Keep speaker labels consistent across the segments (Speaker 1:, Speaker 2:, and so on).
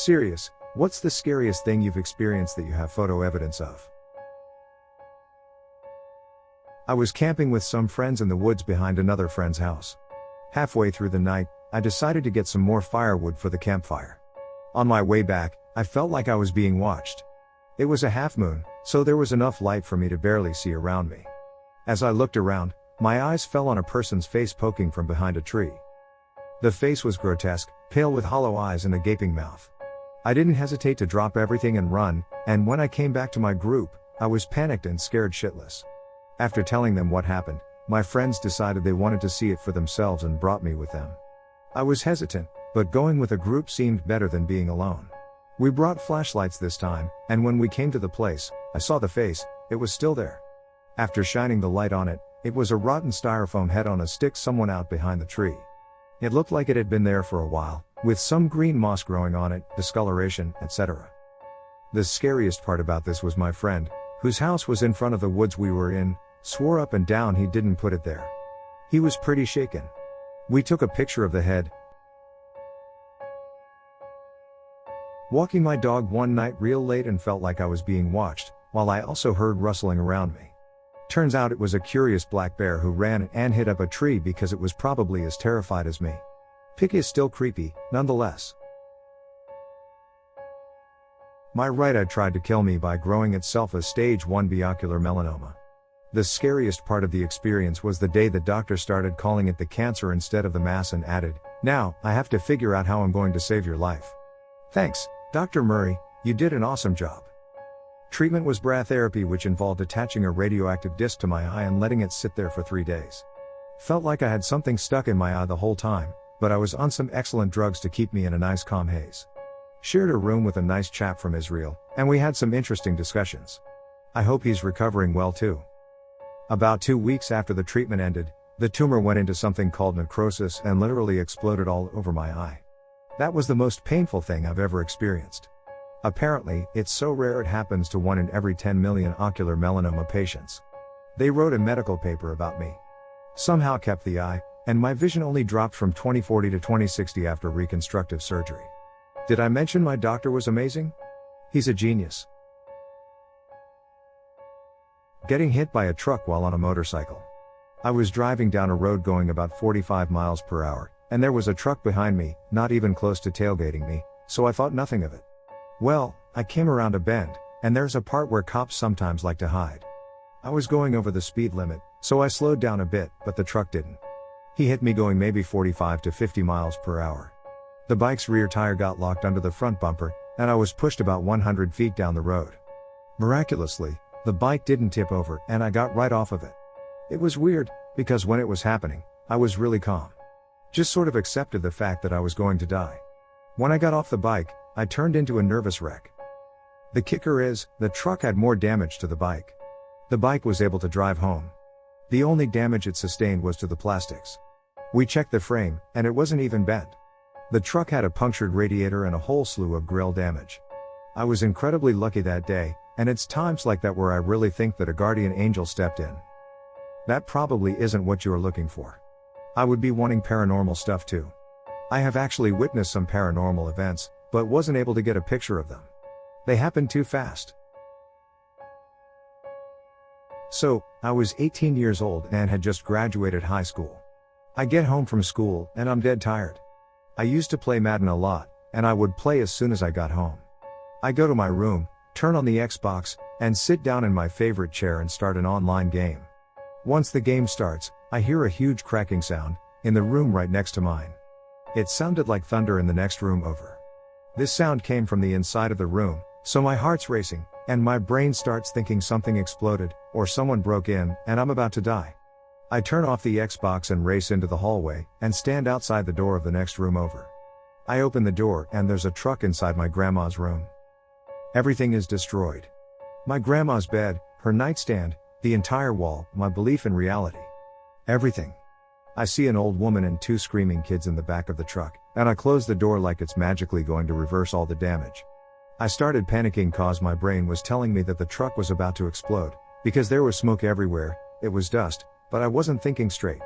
Speaker 1: Serious, what's the scariest thing you've experienced that you have photo evidence of? I was camping with some friends in the woods behind another friend's house. Halfway through the night, I decided to get some more firewood for the campfire. On my way back, I felt like I was being watched. It was a half moon, so there was enough light for me to barely see around me. As I looked around, my eyes fell on a person's face poking from behind a tree. The face was grotesque, pale with hollow eyes and a gaping mouth. I didn't hesitate to drop everything and run, and when I came back to my group, I was panicked and scared shitless. After telling them what happened, my friends decided they wanted to see it for themselves and brought me with them. I was hesitant, but going with a group seemed better than being alone. We brought flashlights this time, and when we came to the place, I saw the face. It was still there. After shining the light on it, it was a rotten styrofoam head on a stick someone out behind the tree. It looked like it had been there for a while, with some green moss growing on it, discoloration, etc. The scariest part about this was my friend, whose house was in front of the woods we were in, swore up and down he didn't put it there. He was pretty shaken. We took a picture of the head. Walking my dog one night real late and felt like I was being watched, while I also heard rustling around me. Turns out it was a curious black bear who ran and hid up a tree because it was probably as terrified as me. Pick is still creepy, nonetheless. My right eye tried to kill me by growing itself a stage 1 biocular melanoma. The scariest part of the experience was the day the doctor started calling it the cancer instead of the mass and added, "Now, I have to figure out how I'm going to save your life." Thanks, Dr. Murray, you did an awesome job. Treatment was brachytherapy, which involved attaching a radioactive disc to my eye and letting it sit there for 3 days. Felt like I had something stuck in my eye the whole time, but I was on some excellent drugs to keep me in a nice calm haze. Shared a room with a nice chap from Israel, and we had some interesting discussions. I hope he's recovering well too. About 2 weeks after the treatment ended, the tumor went into something called necrosis and literally exploded all over my eye. That was the most painful thing I've ever experienced. Apparently, it's so rare it happens to 1 in every 10 million ocular melanoma patients. They wrote a medical paper about me. Somehow kept the eye, and my vision only dropped from 20/40 to 20/60 after reconstructive surgery. Did I mention my doctor was amazing? He's a genius. Getting hit by a truck while on a motorcycle. I was driving down a road going about 45 miles per hour, and there was a truck behind me, not even close to tailgating me, so I thought nothing of it. Well, I came around a bend, and there's a part where cops sometimes like to hide. I was going over the speed limit, so I slowed down a bit, but the truck didn't. He hit me going maybe 45 to 50 miles per hour. The bike's rear tire got locked under the front bumper, and I was pushed about 100 feet down the road. Miraculously, the bike didn't tip over, and I got right off of it. It was weird, because when it was happening, I was really calm. Just sort of accepted the fact that I was going to die. When I got off the bike, I turned into a nervous wreck. The kicker is, the truck had more damage to the bike. The bike was able to drive home. The only damage it sustained was to the plastics. We checked the frame, and it wasn't even bent. The truck had a punctured radiator and a whole slew of grille damage. I was incredibly lucky that day, and it's times like that where I really think that a guardian angel stepped in. That probably isn't what you're looking for. I would be wanting paranormal stuff too. I have actually witnessed some paranormal events, but wasn't able to get a picture of them. They happened too fast. So, I was 18 years old and had just graduated high school. I get home from school, and I'm dead tired. I used to play Madden a lot, and I would play as soon as I got home. I go to my room, turn on the Xbox, and sit down in my favorite chair and start an online game. Once the game starts, I hear a huge cracking sound, in the room right next to mine. It sounded like thunder in the next room over. This sound came from the inside of the room, so my heart's racing, and my brain starts thinking something exploded, or someone broke in, and I'm about to die. I turn off the Xbox and race into the hallway, and stand outside the door of the next room over. I open the door, and there's a truck inside my grandma's room. Everything is destroyed. My grandma's bed, her nightstand, the entire wall, my belief in reality. Everything. I see an old woman and 2 screaming kids in the back of the truck, and I close the door like it's magically going to reverse all the damage. I started panicking cause my brain was telling me that the truck was about to explode, because there was smoke everywhere, it was dust, but I wasn't thinking straight.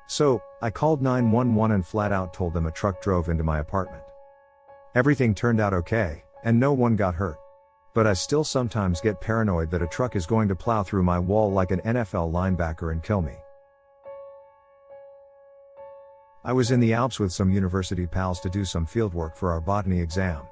Speaker 1: So, I called 911 and flat out told them a truck drove into my apartment. Everything turned out okay, and no one got hurt. But I still sometimes get paranoid that a truck is going to plow through my wall like an NFL linebacker and kill me. I was in the Alps with some university pals to do some fieldwork for our botany exam.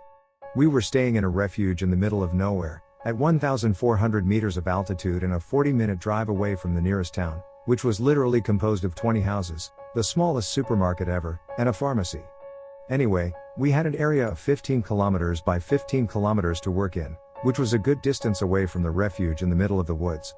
Speaker 1: We were staying in a refuge in the middle of nowhere, at 1,400 meters of altitude and a 40-minute drive away from the nearest town, which was literally composed of 20 houses, the smallest supermarket ever, and a pharmacy. Anyway, we had an area of 15 kilometers by 15 kilometers to work in, which was a good distance away from the refuge in the middle of the woods.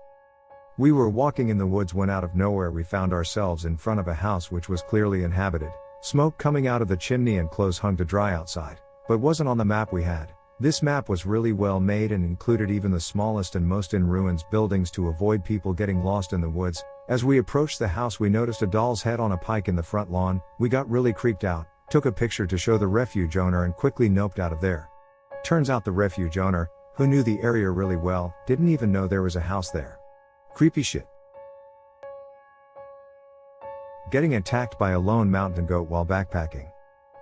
Speaker 1: We were walking in the woods when out of nowhere we found ourselves in front of a house which was clearly inhabited, smoke coming out of the chimney and clothes hung to dry outside, but wasn't on the map we had. This map was really well made and included even the smallest and most in ruins buildings to avoid people getting lost in the woods. As we approached the house we noticed a doll's head on a pike in the front lawn. We got really creeped out, took a picture to show the refuge owner and quickly noped out of there. Turns out the refuge owner, who knew the area really well, didn't even know there was a house there. Creepy shit. Getting attacked by a lone mountain goat while backpacking.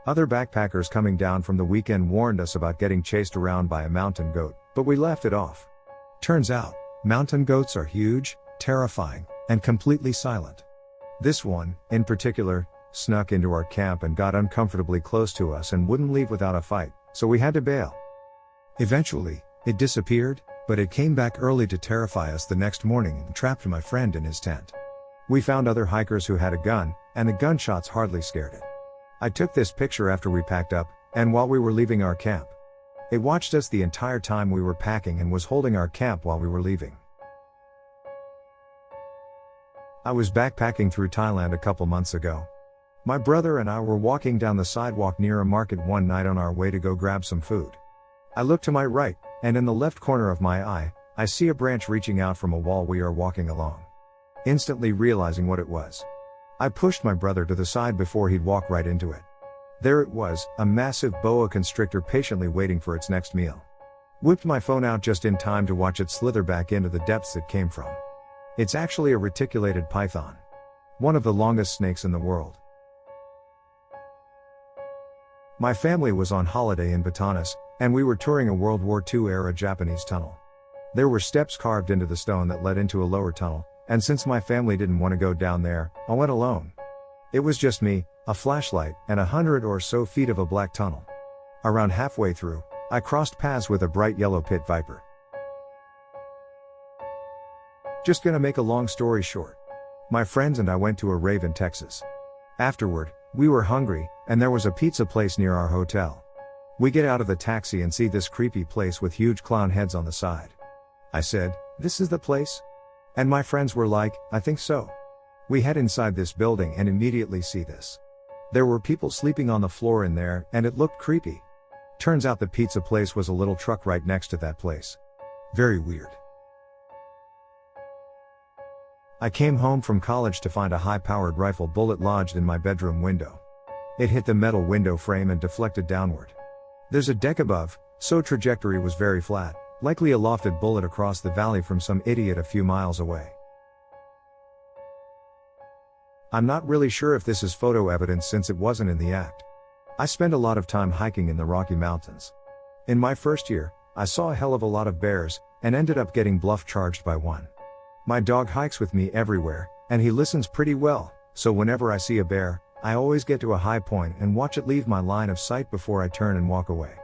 Speaker 1: Other backpackers coming down from the weekend warned us about getting chased around by a mountain goat, but we laughed it off. Turns out, mountain goats are huge, terrifying, and completely silent. This one, in particular, snuck into our camp and got uncomfortably close to us and wouldn't leave without a fight, so we had to bail. Eventually, it disappeared, but it came back early to terrify us the next morning and trapped my friend in his tent. We found other hikers who had a gun, and the gunshots hardly scared it. I took this picture after we packed up, and while we were leaving our camp. It watched us the entire time we were packing and was holding our camp while we were leaving. I was backpacking through Thailand a couple months ago. My brother and I were walking down the sidewalk near a market one night on our way to go grab some food. I look to my right, and in the left corner of my eye, I see a branch reaching out from a wall we are walking along. Instantly realizing what it was, I pushed my brother to the side before he'd walk right into it. There it was, a massive boa constrictor patiently waiting for its next meal. Whipped my phone out just in time to watch it slither back into the depths it came from. It's actually a reticulated python. One of the longest snakes in the world. My family was on holiday in Batanes, and we were touring a World War II-era Japanese tunnel. There were steps carved into the stone that led into a lower tunnel, and since my family didn't want to go down there, I went alone. It was just me, a flashlight, and 100 or so feet of a black tunnel. Around halfway through, I crossed paths with a bright yellow pit viper. Just gonna make a long story short. My friends and I went to a rave in Texas. Afterward, we were hungry, and there was a pizza place near our hotel. We get out of the taxi and see this creepy place with huge clown heads on the side. I said, "This is the place?" And my friends were like, "I think so." We head inside this building and immediately see this. There were people sleeping on the floor in there, and it looked creepy. Turns out the pizza place was a little truck right next to that place. Very weird. I came home from college to find a high-powered rifle bullet lodged in my bedroom window. It hit the metal window frame and deflected downward. There's a deck above, so trajectory was very flat, likely a lofted bullet across the valley from some idiot a few miles away. I'm not really sure if this is photo evidence since it wasn't in the act. I spend a lot of time hiking in the Rocky Mountains. In my first year, I saw a hell of a lot of bears, and ended up getting bluff charged by one. My dog hikes with me everywhere, and he listens pretty well, so whenever I see a bear, I always get to a high point and watch it leave my line of sight before I turn and walk away.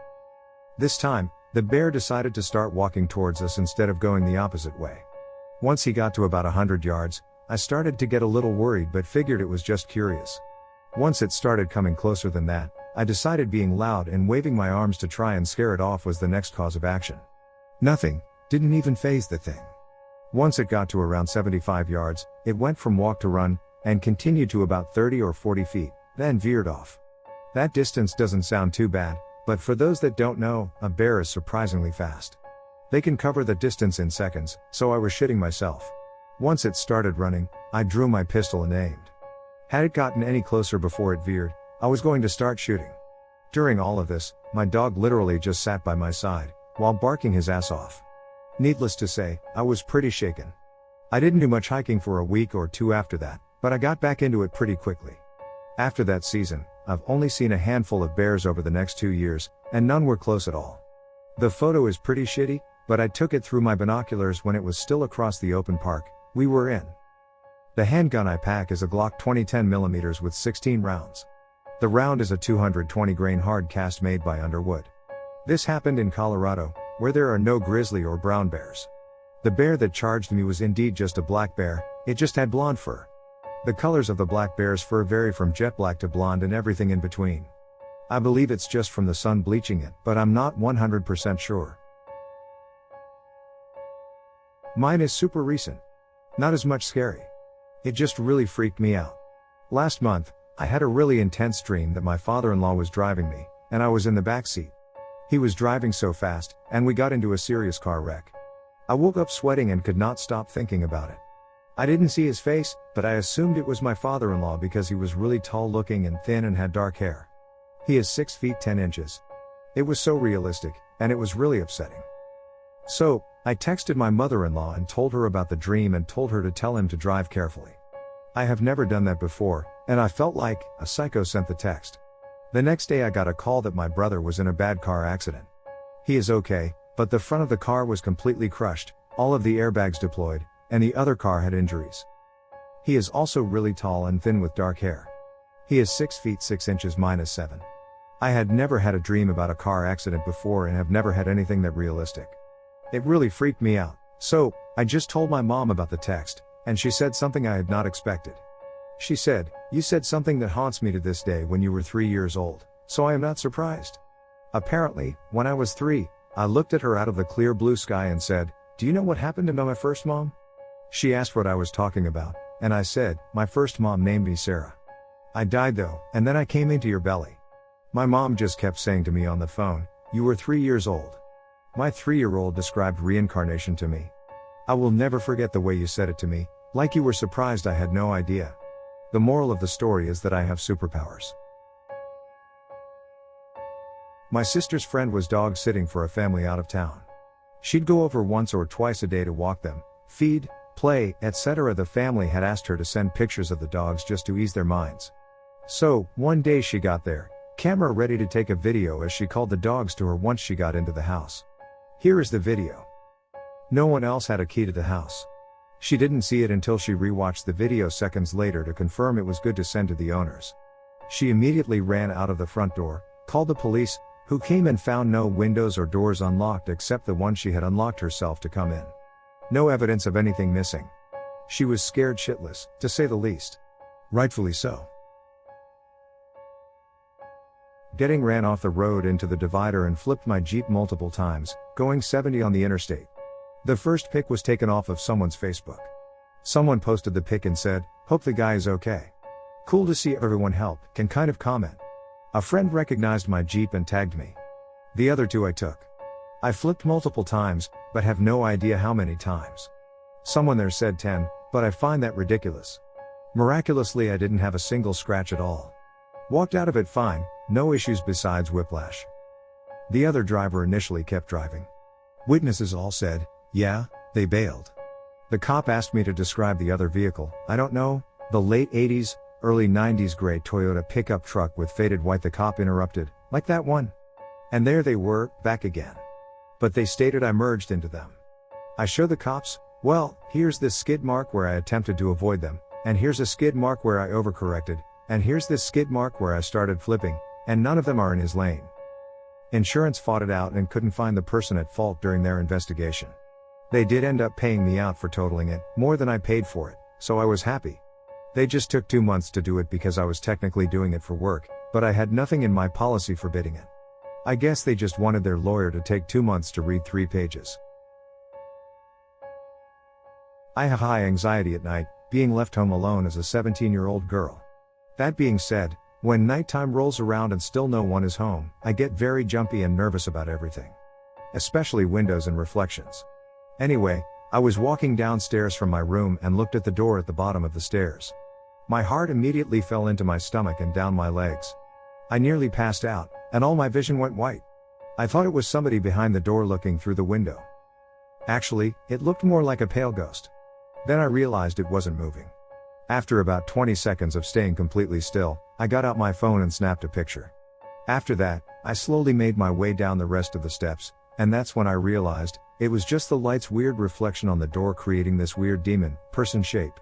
Speaker 1: This time, the bear decided to start walking towards us instead of going the opposite way. Once he got to about 100 yards, I started to get a little worried but figured it was just curious. Once it started coming closer than that, I decided being loud and waving my arms to try and scare it off was the next cause of action. Nothing, didn't even faze the thing. Once it got to around 75 yards, it went from walk to run, and continued to about 30 or 40 feet, then veered off. That distance doesn't sound too bad, but for those that don't know, a bear is surprisingly fast. They can cover the distance in seconds, so I was shitting myself. Once it started running, I drew my pistol and aimed. Had it gotten any closer before it veered, I was going to start shooting. During all of this, my dog literally just sat by my side, while barking his ass off. Needless to say, I was pretty shaken. I didn't do much hiking for a week or two after that, but I got back into it pretty quickly. After that season, I've only seen a handful of bears over the next 2 years, and none were close at all. The photo is pretty shitty, but I took it through my binoculars when it was still across the open park we were in. The handgun I pack is a Glock 2010mm with 16 rounds. The round is a 220 grain hard cast made by Underwood. This happened in Colorado, where there are no grizzly or brown bears. The bear that charged me was indeed just a black bear, it just had blonde fur. The colors of the black bear's fur vary from jet black to blonde and everything in between. I believe it's just from the sun bleaching it, but I'm not 100% sure. Mine is super recent. Not as much scary. It just really freaked me out. Last month, I had a really intense dream that my father-in-law was driving me, and I was in the back seat. He was driving so fast, and we got into a serious car wreck. I woke up sweating and could not stop thinking about it. I didn't see his face, but I assumed it was my father-in-law because he was really tall looking and thin and had dark hair. He is 6 feet 10 inches. It was so realistic, and it was really upsetting. So, I texted my mother-in-law and told her about the dream and told her to tell him to drive carefully. I have never done that before, and I felt like a psycho sent the text. The next day I got a call that my brother was in a bad car accident. He is okay, but the front of the car was completely crushed, all of the airbags deployed, and the other car had injuries. He is also really tall and thin with dark hair. He is 6 feet 6 inches -7. I had never had a dream about a car accident before and have never had anything that realistic. It really freaked me out, so I just told my mom about the text, and she said something I had not expected. She said, "You said something that haunts me to this day when you were 3 years old, so I am not surprised." Apparently, when I was 3, I looked at her out of the clear blue sky and said, "Do you know what happened to my first mom?" She asked what I was talking about, and I said, "My first mom named me Sarah. I died though, and then I came into your belly." My mom just kept saying to me on the phone, "You were 3 years old." My 3-year-old described reincarnation to me. I will never forget the way you said it to me, like you were surprised I had no idea. The moral of the story is that I have superpowers. My sister's friend was dog sitting for a family out of town. She'd go over once or twice a day to walk them, feed, play, etc. The family had asked her to send pictures of the dogs just to ease their minds. So, one day she got there, camera ready to take a video as she called the dogs to her once she got into the house. Here is the video. No one else had a key to the house. She didn't see it until she rewatched the video seconds later to confirm it was good to send to the owners. She immediately ran out of the front door, called the police, who came and found no windows or doors unlocked except the one she had unlocked herself to come in. No evidence of anything missing. She was scared shitless, to say the least. Rightfully so. Getting ran off the road into the divider and flipped my Jeep multiple times, going 70 on the interstate. The first pic was taken off of someone's Facebook. Someone posted the pic and said, "Hope the guy is okay. Cool to see everyone help," can kind of comment. A friend recognized my Jeep and tagged me. The other two I took. I flipped multiple times, but have no idea how many times. Someone there said 10, but I find that ridiculous. Miraculously I didn't have a single scratch at all. Walked out of it fine, no issues besides whiplash. The other driver initially kept driving. Witnesses all said, "Yeah, they bailed." The cop asked me to describe the other vehicle. I don't know, the late 80s, early 90s gray Toyota pickup truck with faded white. The cop interrupted, "Like that one?" And there they were, back again. But they stated I merged into them. I show the cops, "Well, here's this skid mark where I attempted to avoid them, and here's a skid mark where I overcorrected, and here's this skid mark where I started flipping, and none of them are in his lane." Insurance fought it out and couldn't find the person at fault during their investigation. They did end up paying me out for totaling it, more than I paid for it, so I was happy. They just took 2 months to do it because I was technically doing it for work, but I had nothing in my policy forbidding it. I guess they just wanted their lawyer to take 2 months to read 3 pages. I have high anxiety at night, being left home alone as a 17-year-old girl. That being said, when nighttime rolls around and still no one is home, I get very jumpy and nervous about everything. Especially windows and reflections. Anyway, I was walking downstairs from my room and looked at the door at the bottom of the stairs. My heart immediately fell into my stomach and down my legs. I nearly passed out, and all my vision went white. I thought it was somebody behind the door looking through the window. Actually, it looked more like a pale ghost. Then I realized it wasn't moving. After about 20 seconds of staying completely still, I got out my phone and snapped a picture. After that, I slowly made my way down the rest of the steps, and that's when I realized, it was just the light's weird reflection on the door creating this weird demon, person shape.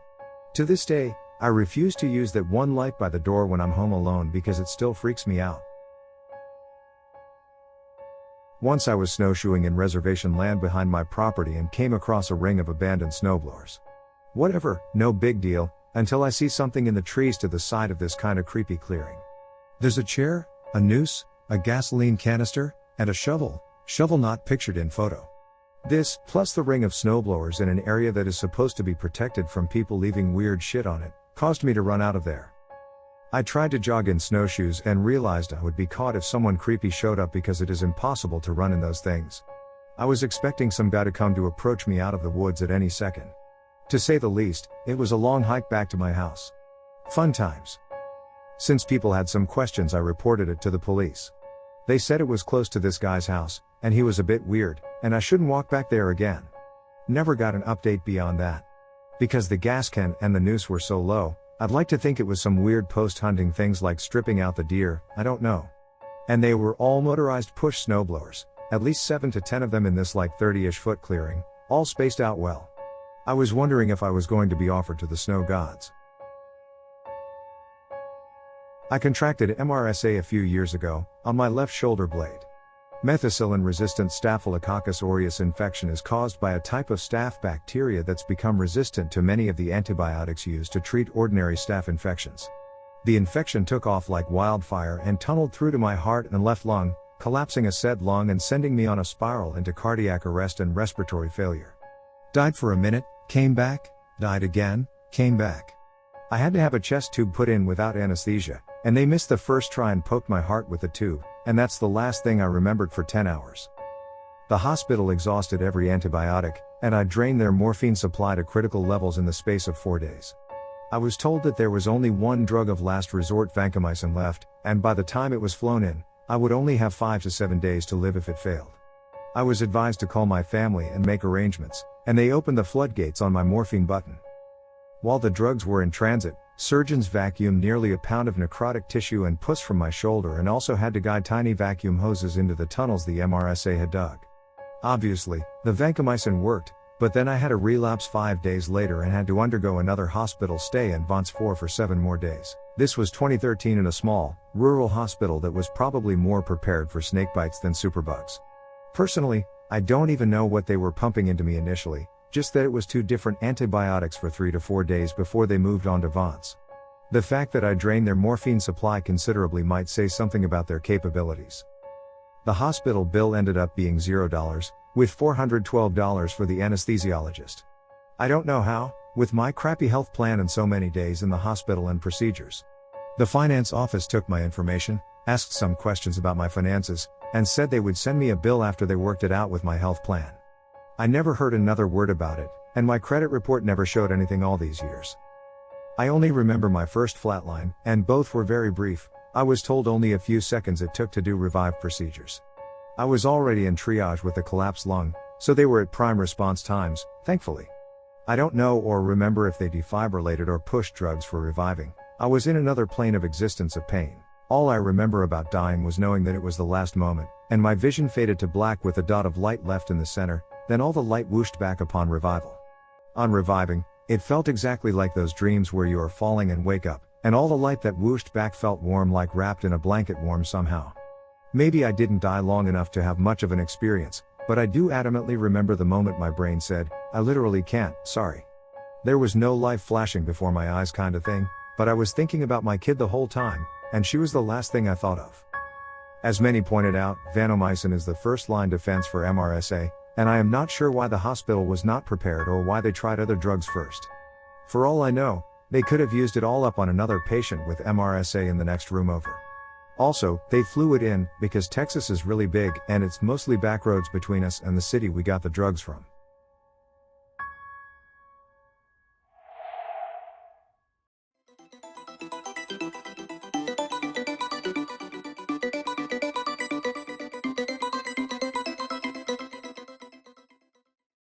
Speaker 1: To this day, I refuse to use that one light by the door when I'm home alone because it still freaks me out. Once I was snowshoeing in reservation land behind my property and came across a ring of abandoned snowblowers. Whatever, no big deal, until I see something in the trees to the side of this kinda creepy clearing. There's a chair, a noose, a gasoline canister, and a shovel not pictured in photo. This, plus the ring of snowblowers in an area that is supposed to be protected from people leaving weird shit on it, caused me to run out of there. I tried to jog in snowshoes and realized I would be caught if someone creepy showed up because it is impossible to run in those things. I was expecting some guy to come to approach me out of the woods at any second. To say the least, it was a long hike back to my house. Fun times. Since people had some questions, I reported it to the police. They said it was close to this guy's house, and he was a bit weird, and I shouldn't walk back there again. Never got an update beyond that. Because the gas can and the noose were so low, I'd like to think it was some weird post-hunting things like stripping out the deer, I don't know. And they were all motorized push snowblowers, at least 7 to 10 of them in this like 30-ish foot clearing, all spaced out well. I was wondering if I was going to be offered to the snow gods. I contracted MRSA a few years ago, on my left shoulder blade. Methicillin-resistant Staphylococcus aureus infection is caused by a type of staph bacteria that's become resistant to many of the antibiotics used to treat ordinary staph infections. The infection took off like wildfire and tunneled through to my heart and left lung, collapsing a said lung and sending me on a spiral into cardiac arrest and respiratory failure. Died for a minute, came back, died again, came back. I had to have a chest tube put in without anesthesia, and they missed the first try and poked my heart with the tube, and that's the last thing I remembered for 10 hours. The hospital exhausted every antibiotic, and I drained their morphine supply to critical levels in the space of 4 days. I was told that there was only one drug of last resort, vancomycin, left, and by the time it was flown in, I would only have 5 to 7 days to live if it failed. I was advised to call my family and make arrangements, and they opened the floodgates on my morphine button. While the drugs were in transit, surgeons vacuumed nearly a pound of necrotic tissue and pus from my shoulder and also had to guide tiny vacuum hoses into the tunnels the MRSA had dug. Obviously, the vancomycin worked, but then I had a relapse 5 days later and had to undergo another hospital stay in Vance 4 for 7 more days. This was 2013 in a small, rural hospital that was probably more prepared for snakebites than superbugs. Personally, I don't even know what they were pumping into me initially, just that it was 2 different antibiotics for 3 to 4 days before they moved on to Vance. The fact that I drained their morphine supply considerably might say something about their capabilities. The hospital bill ended up being $0, with $412 for the anesthesiologist. I don't know how, with my crappy health plan and so many days in the hospital and procedures. The finance office took my information, asked some questions about my finances, and said they would send me a bill after they worked it out with my health plan. I never heard another word about it, and my credit report never showed anything all these years. I only remember my first flatline, and both were very brief. I was told only a few seconds it took to do revive procedures. I was already in triage with a collapsed lung, so they were at prime response times, thankfully. I don't know or remember if they defibrillated or pushed drugs for reviving. I was in another plane of existence of pain. All I remember about dying was knowing that it was the last moment, and my vision faded to black with a dot of light left in the center, then all the light whooshed back upon revival. On reviving, it felt exactly like those dreams where you are falling and wake up, and all the light that whooshed back felt warm, like wrapped in a blanket warm somehow. Maybe I didn't die long enough to have much of an experience, but I do adamantly remember the moment my brain said, I literally can't, sorry. There was no life flashing before my eyes kinda thing, but I was thinking about my kid the whole time, and she was the last thing I thought of. As many pointed out, vancomycin is the first line defense for MRSA, and I am not sure why the hospital was not prepared or why they tried other drugs first. For all I know, they could have used it all up on another patient with MRSA in the next room over. Also, they flew it in, because Texas is really big, and it's mostly back roads between us and the city we got the drugs from.